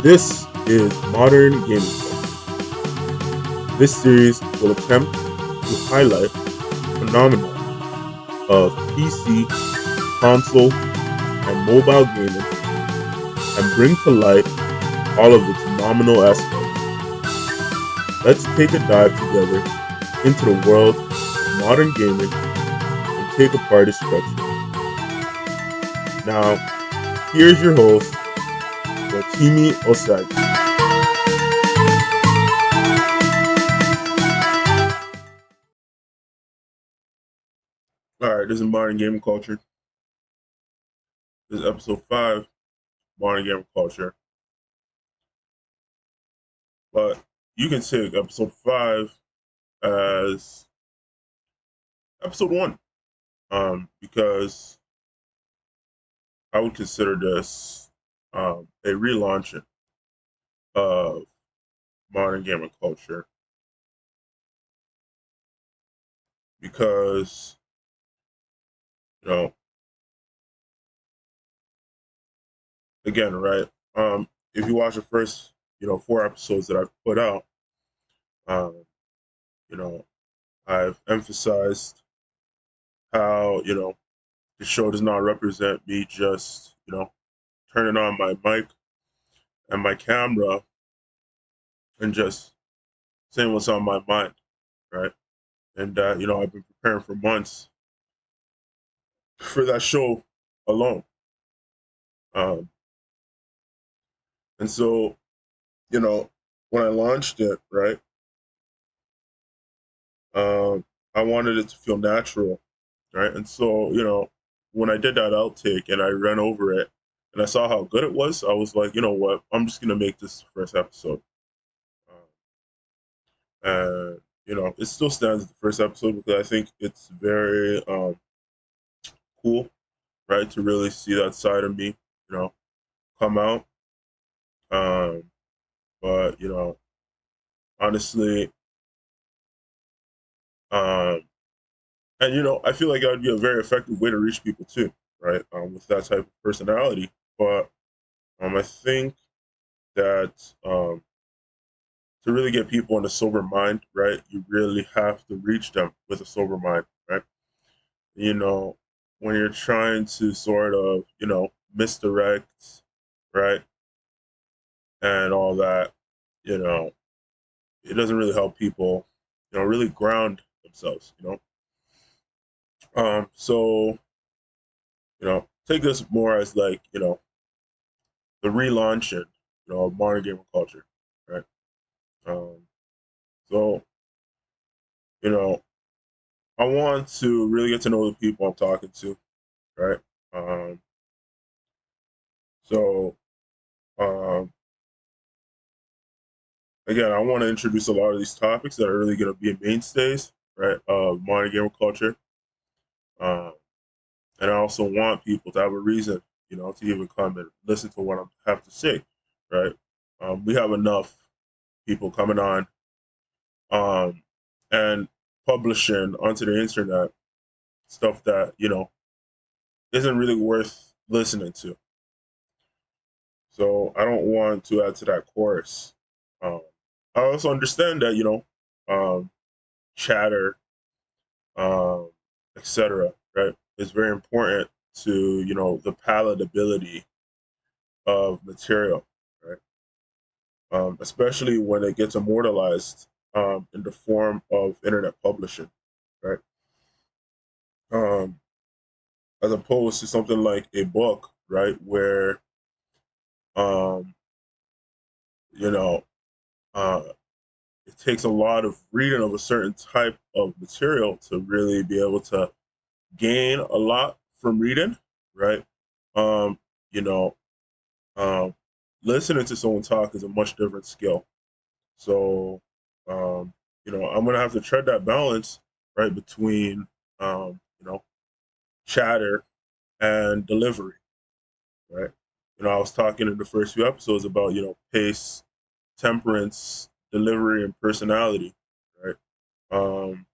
This is Modern Gaming Culture. This series will attempt to highlight the phenomenon of PC, console, and mobile gaming and bring to light all of its phenomenal aspects. Let's take a dive together into the world of modern gaming and take apart its structure. Now, here's your host, Rotimi Osagi. All right, this is Modern Gaming Culture. This is episode 5, Modern Gaming Culture. But you can take episode 5 as episode 1, because I would consider this a relaunching of modern gaming culture because, you know, again, right, if you watch the first, 4 episodes that I've put out, um, you know, I've emphasized how, the show does not represent me just, turning on my mic and my camera and just saying what's on my mind, right? And I've been preparing for months for that show alone. Um, and so, you know, when I launched it, right, I wanted it to feel natural, right? And so, when I did that outtake and I ran over it and I saw how good it was, I was like, you know what, I'm just gonna make this the first episode. And it still stands as the first episode because I think it's very cool, right, to really see that side of me, come out. Um, but honestly, um, and I feel like that would be a very effective way to reach people too, right? With that type of personality. But I think that to really get people in a sober mind, right, you really have to reach them with a sober mind, right? You know, when you're trying to sort of, misdirect, right, and all that, you know, it doesn't really help people, really ground themselves, So, take this more as like, the relaunch and, modern gamer culture, right? Um, so, you know, I want to really get to know the people I'm talking to, right? Um, so, um, again, I want to introduce a lot of these topics that are really going to be mainstays, right, of modern gamer culture. Um, and I also want people to have a reason, to even come and listen to what I have to say, right? We have enough people coming on um, and publishing onto the internet stuff that isn't really worth listening to. So I don't want to add to that chorus. Um, I also understand that um, chatter, um, etc. Right, is very important to the palatability of material, right? Especially when it gets immortalized in the form of internet publishing, right? Um, as opposed to something like a book, right, where um, you know uh, it takes a lot of reading of a certain type of material to really be able to gain a lot from reading, right? Um, you know, um, Listening to someone talk is a much different skill. So, I'm gonna have to tread that balance, right, between chatter and delivery, right? I was talking in the first few episodes about pace, temperance, delivery, and personality, right? Um,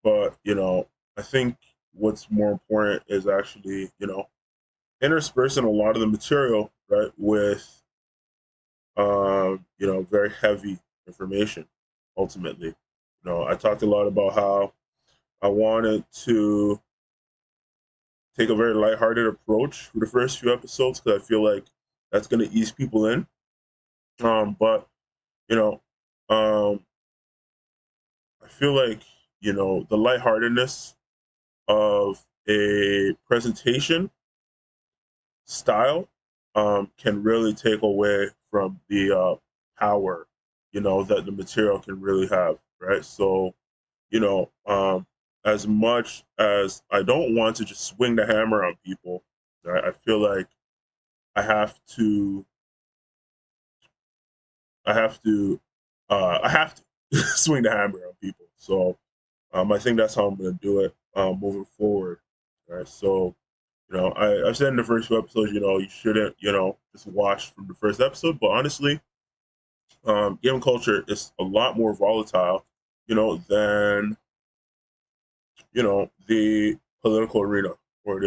but I think what's more important is actually interspersing a lot of the material, right, with very heavy information. Ultimately, I talked a lot about how I wanted to take a very lighthearted approach for the first few episodes because I feel like that's going to ease people in. But you know, um, I feel like the lightheartedness of a presentation style can really take away from the power, that the material can really have, right? So, you know, um, as much as I don't want to just swing the hammer on people, right? I feel like I have to, I have to, I have to swing the hammer on people. So, I think that's how I'm going to do it moving forward, right? So, I said in the first few episodes, you shouldn't, just watch from the first episode. But honestly, gaming culture is a lot more volatile, than the political arena or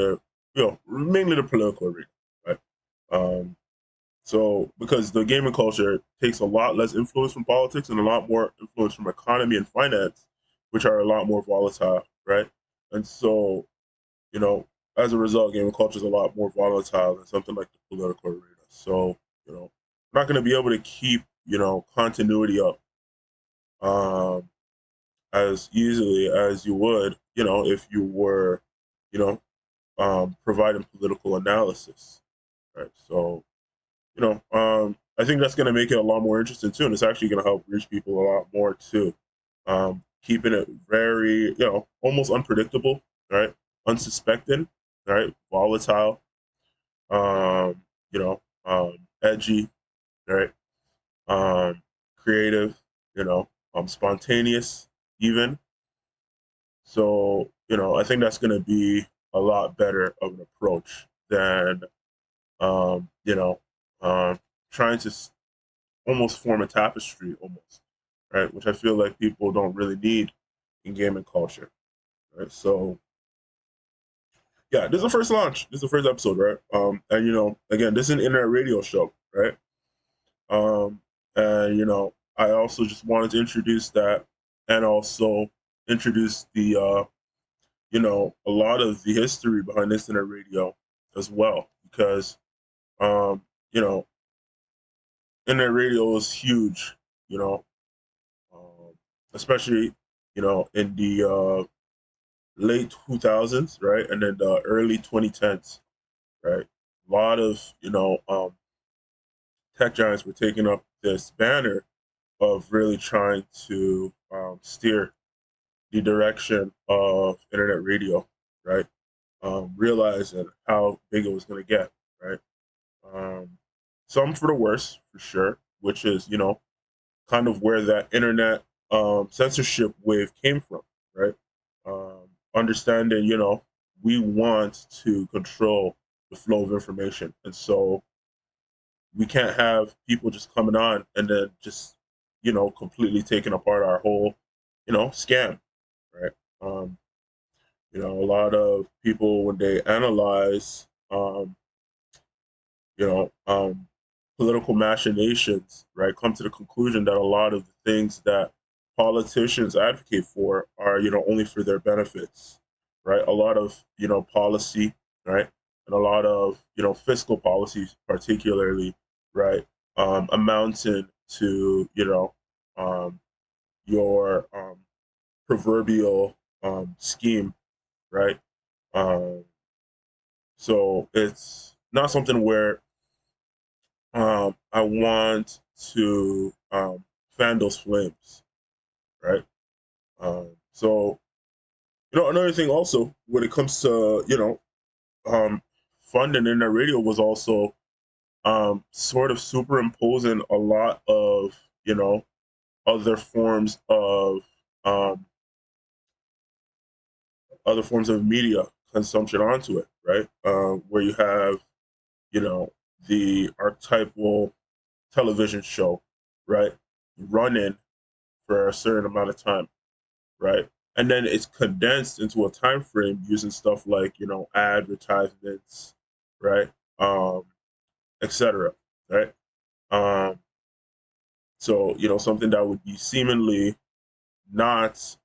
mainly the political arena, right? Um, so because the gaming culture takes a lot less influence from politics and a lot more influence from economy and finance, which are a lot more volatile, right? And so you know, as a result, gaming culture is a lot more volatile than something like the political arena. So, I'm not going to be able to keep, continuity up um, as easily as you would, if you were, you know, providing political analysis, right? So, I think that's going to make it a lot more interesting too, and it's actually going to help reach people a lot more too. Keeping it very, almost unpredictable, right? Unsuspecting, right? Volatile, edgy, right? Creative, spontaneous, even. So, I think that's going to be a lot better of an approach than, um, you know, um, trying to almost form a tapestry, almost, right? Which I feel like people don't really need in gaming culture, right? So, yeah, this is the first launch. This is the first episode, right? And again, this is an internet radio show, right? Um, and I also just wanted to introduce that, and also introduce the a lot of the history behind internet radio as well, because um, you know, internet radio is huge, you know, um, especially in the late 2000s, right, and then the early 2010s, right. A lot of tech giants were taking up this banner of really trying to steer the direction of internet radio, right? Realizing how big it was going to get, right? Um, some for the worse, for sure, which is, kind of where that internet censorship wave came from, right? Understanding, we want to control the flow of information. And so we can't have people just coming on and then just, completely taking apart our whole, scam, right? Um, a lot of people when they analyze, you know, um, political machinations, right, come to the conclusion that a lot of the things that politicians advocate for are, only for their benefits, right? A lot of, policy, right, and a lot of, fiscal policies, particularly, right, amounting to, um, your proverbial scheme, right? Um, so it's not something where I want to fan those flames, right? So another thing also when it comes to funding internet radio was also sort of superimposing a lot of other forms of um, media consumption onto it, right? Where you have you know the archetypal television show, right, running for a certain amount of time, right? And then it's condensed into a time frame using stuff like advertisements, right? Etc. Right? Um, so something that would be seemingly not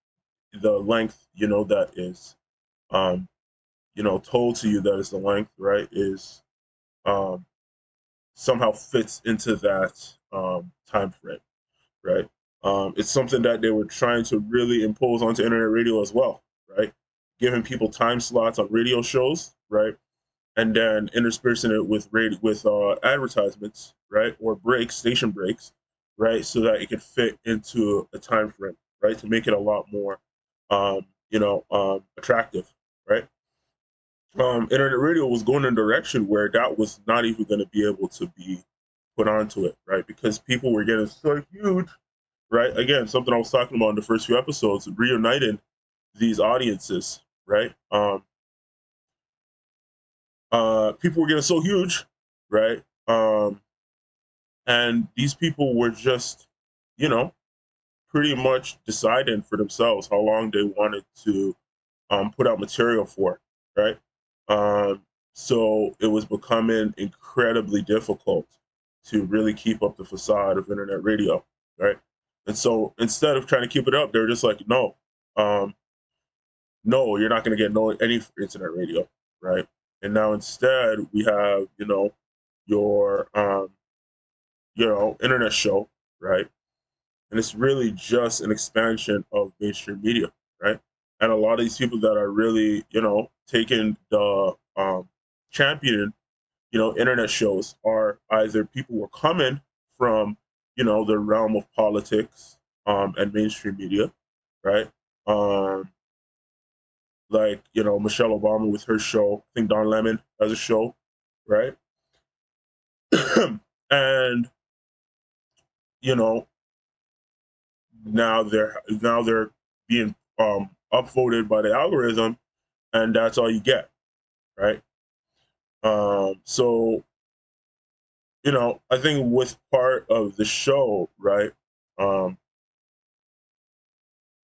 the length, that is, um, told to you that is the length, right? Is um, somehow fits into that time frame, right? It's something that they were trying to really impose onto internet radio as well, right? Giving people time slots on radio shows, right? And then interspersing it with advertisements, right, or breaks, station breaks, right, so that it could fit into a time frame, right, to make it a lot more, attractive, right. Internet radio was going in a direction where that was not even going to be able to be put onto it, right, because people were getting so huge, right. Again, something I was talking about in the first few episodes, reuniting these audiences, right. People were getting so huge, right? And these people were just, you know, pretty much deciding for themselves how long they wanted to put out material for, right? Um, so it was becoming incredibly difficult to really keep up the facade of internet radio, right? And so instead of trying to keep it up, they're just like, no, um, no, you're not going to get any internet radio, right? And now instead we have, your internet show, right? And it's really just an expansion of mainstream media, right? And a lot of these people that are really, taking the championing, internet shows are either people who are coming from, the realm of politics and mainstream media, right? Um, like Michelle Obama with her show. I think Don Lemon has a show, right? And you know now they're being upvoted by the algorithm, and that's all you get, right? So I think with part of the show, right, um,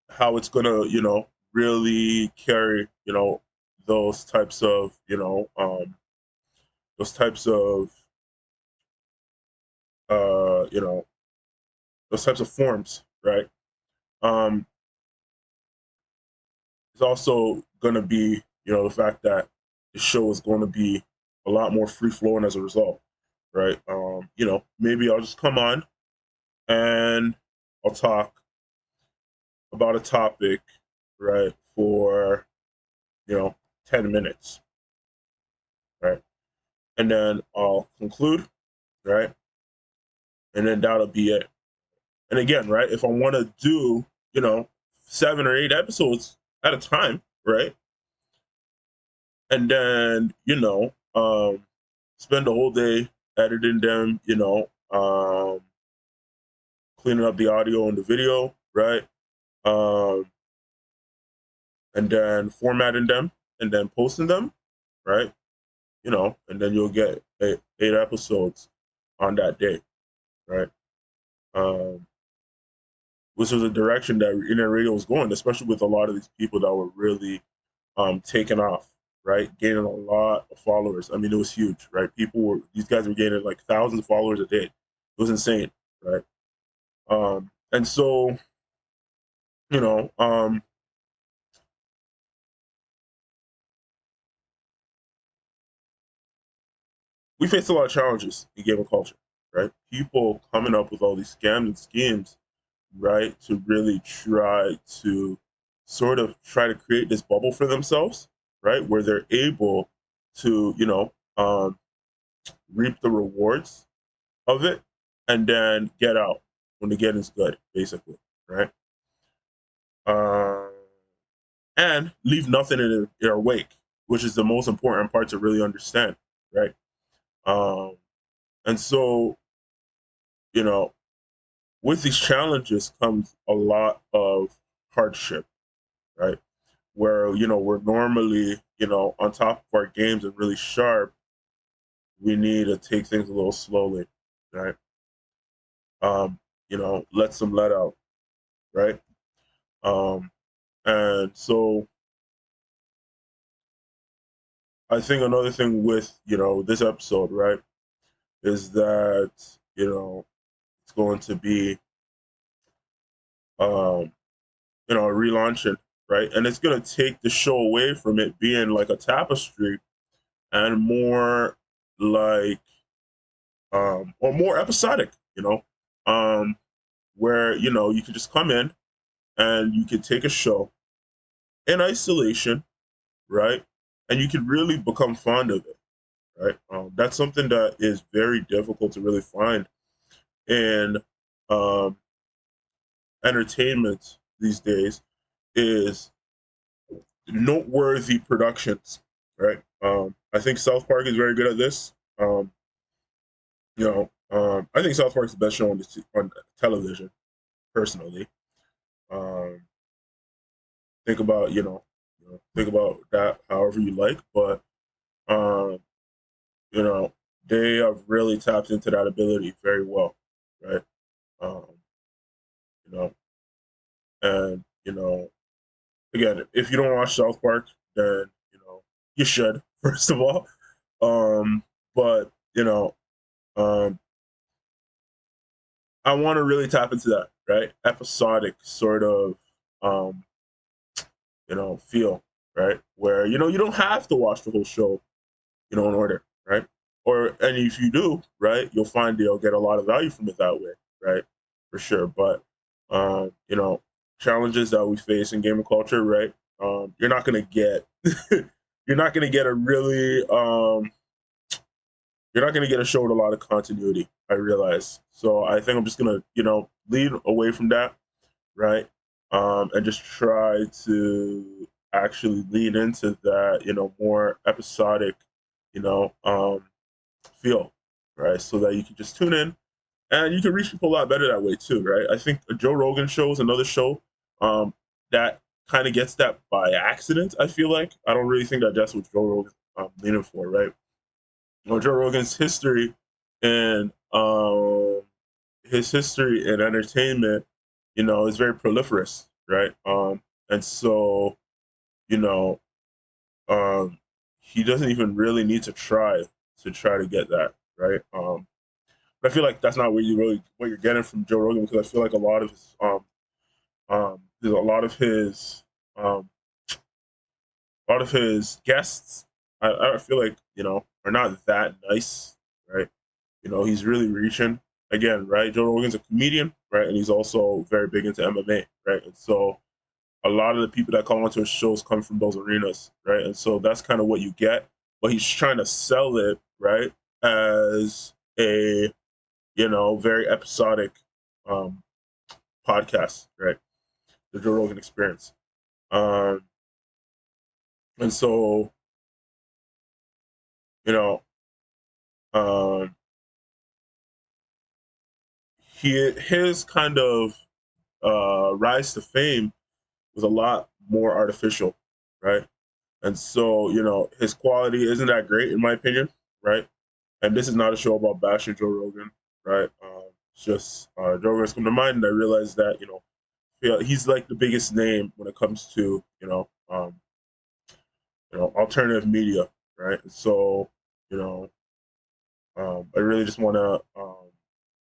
how it's gonna really carry those types of those types of uh, you know those types of forms, right? Um, it's also going to be, the fact that the show is going to be a lot more free flowing as a result, right? Maybe I'll just come on and I'll talk about a topic, right, for, you know, 10 minutes, right? And then I'll conclude, right? And then that'll be it. And again, right, if I want to do, you know, 7 or 8 episodes at a time, right? And then spend the whole day editing them, cleaning up the audio and the video, right? um and then formatting them and then posting them, right? And then you'll get 8 episodes on that day, right? um which was a direction that internet radio was going, especially with a lot of these people that were really taking off, right? Gaining a lot of followers. I mean, it was huge, right? These guys were gaining like thousands of followers a day. It was insane, right? And so, you know, we face a lot of challenges in gaming culture, right? People coming up with all these scams and schemes, right, to really try to try to create this bubble for themselves, right, where they're able to, reap the rewards of it and then get out when the getting's good, basically, right? Uh, and leave nothing in their wake, which is the most important part to really understand, right? Um, and so, you know, with these challenges comes a lot of hardship, right? Where we're normally on top of our games and really sharp, we need to take things a little slowly, right? Let some let out, right? Um, and so I think another thing with, this episode, right, is that, it's going to be, um, relaunching, right? And it's going to take the show away from it being like a tapestry and more like, or more episodic, um, where, you can just come in and you can take a show in isolation, right? And you can really become fond of it, right? That's something that is very difficult to really find in um, entertainment these days is noteworthy productions, right? I think South Park is very good at this. I think South Park is the best show on television, personally. Um, think about that however you like, but um, you know, they have really tapped into that ability very well, right? Um, you know, and again, if you don't watch South Park, then you should first of all. But um, I want to really tap into that, right? Episodic sort of um, feel, right? Where you don't have to watch the whole show, in order, right? And if you do, right, you'll find you'll get a lot of value from it that way, right? For sure. But challenges that we face in gaming culture, right? You're not gonna get you're not gonna get a really you're not gonna get a show with a lot of continuity, I realize. So I think I'm just gonna, lead away from that, right? And just try to actually lean into that, more episodic, you know, um, feel, right? So that you can just tune in and you can reach people a lot better that way too, right? I think a Joe Rogan show is another show um, that kind of gets that by accident. I feel like I don't really think that that's what Joe Rogan leaning for, right? Joe Rogan's history and his history in entertainment, is very proliferous, right? And so, you know, um, he doesn't even really need to try to get that, right? But I feel like that's not what you're getting from Joe Rogan, because I feel like there's um a lot of his guests, I feel like, are not that nice, right? He's really reaching again, right? Joe Rogan's a comedian, right? And he's also very big into MMA, right? And so a lot of the people that come onto his shows come from those arenas, right? And so that's kind of what you get. But he's trying to sell it, right, as a, very episodic um, podcast, right? The Joe Rogan Experience. Um, and so, you know, um, his kind of rise to fame was a lot more artificial, right? And so, his quality isn't that great, in my opinion, right? And this is not a show about bashing Joe Rogan, right? It's just Joe Rogan's come to mind, and I realized that, he's like the biggest name when it comes to, alternative media, right? So, you know, I really just want to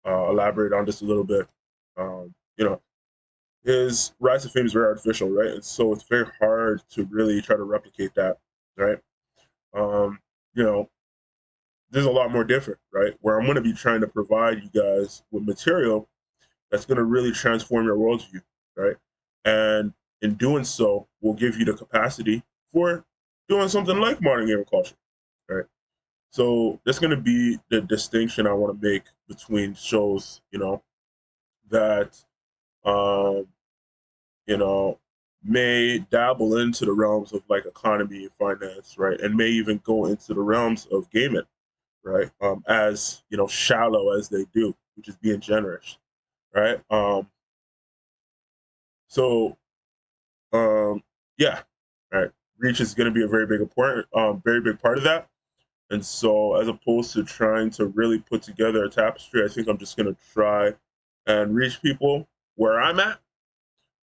elaborate on this a little bit. You know, his rise to fame is very artificial, right? And so it's very hard to really try to replicate that, right? Um, you know, there's a lot more different, right? Where I'm going to be trying to provide you guys with material that's going to really transform your worldview, right? And in doing so, will give you the capacity for doing something like modern gaming culture, right? So that's going to be the distinction I want to make between shows, that um, you know, may dabble into the realms of like economy and finance, right? And may even go into the realms of gaming, right? As shallow as they do, which is being generous, right? So yeah, right. Reach is going to be a very big part of that. And so, as opposed to trying to really put together a tapestry, I think I'm just going to try and reach people where I'm at,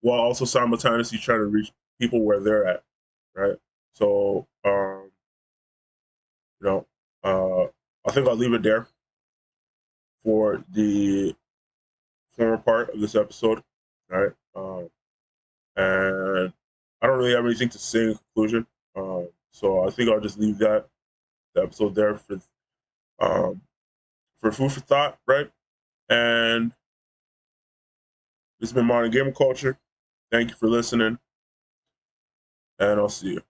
while also simultaneously trying to reach people where they're at, right? So, You know, I think I'll leave it there for the former part of this episode. All right. And I don't really have anything to say in conclusion. So I think I'll just leave the episode there for food for thought, right? And this has been Modern Gamer Culture. Thank you for listening, and I'll see you.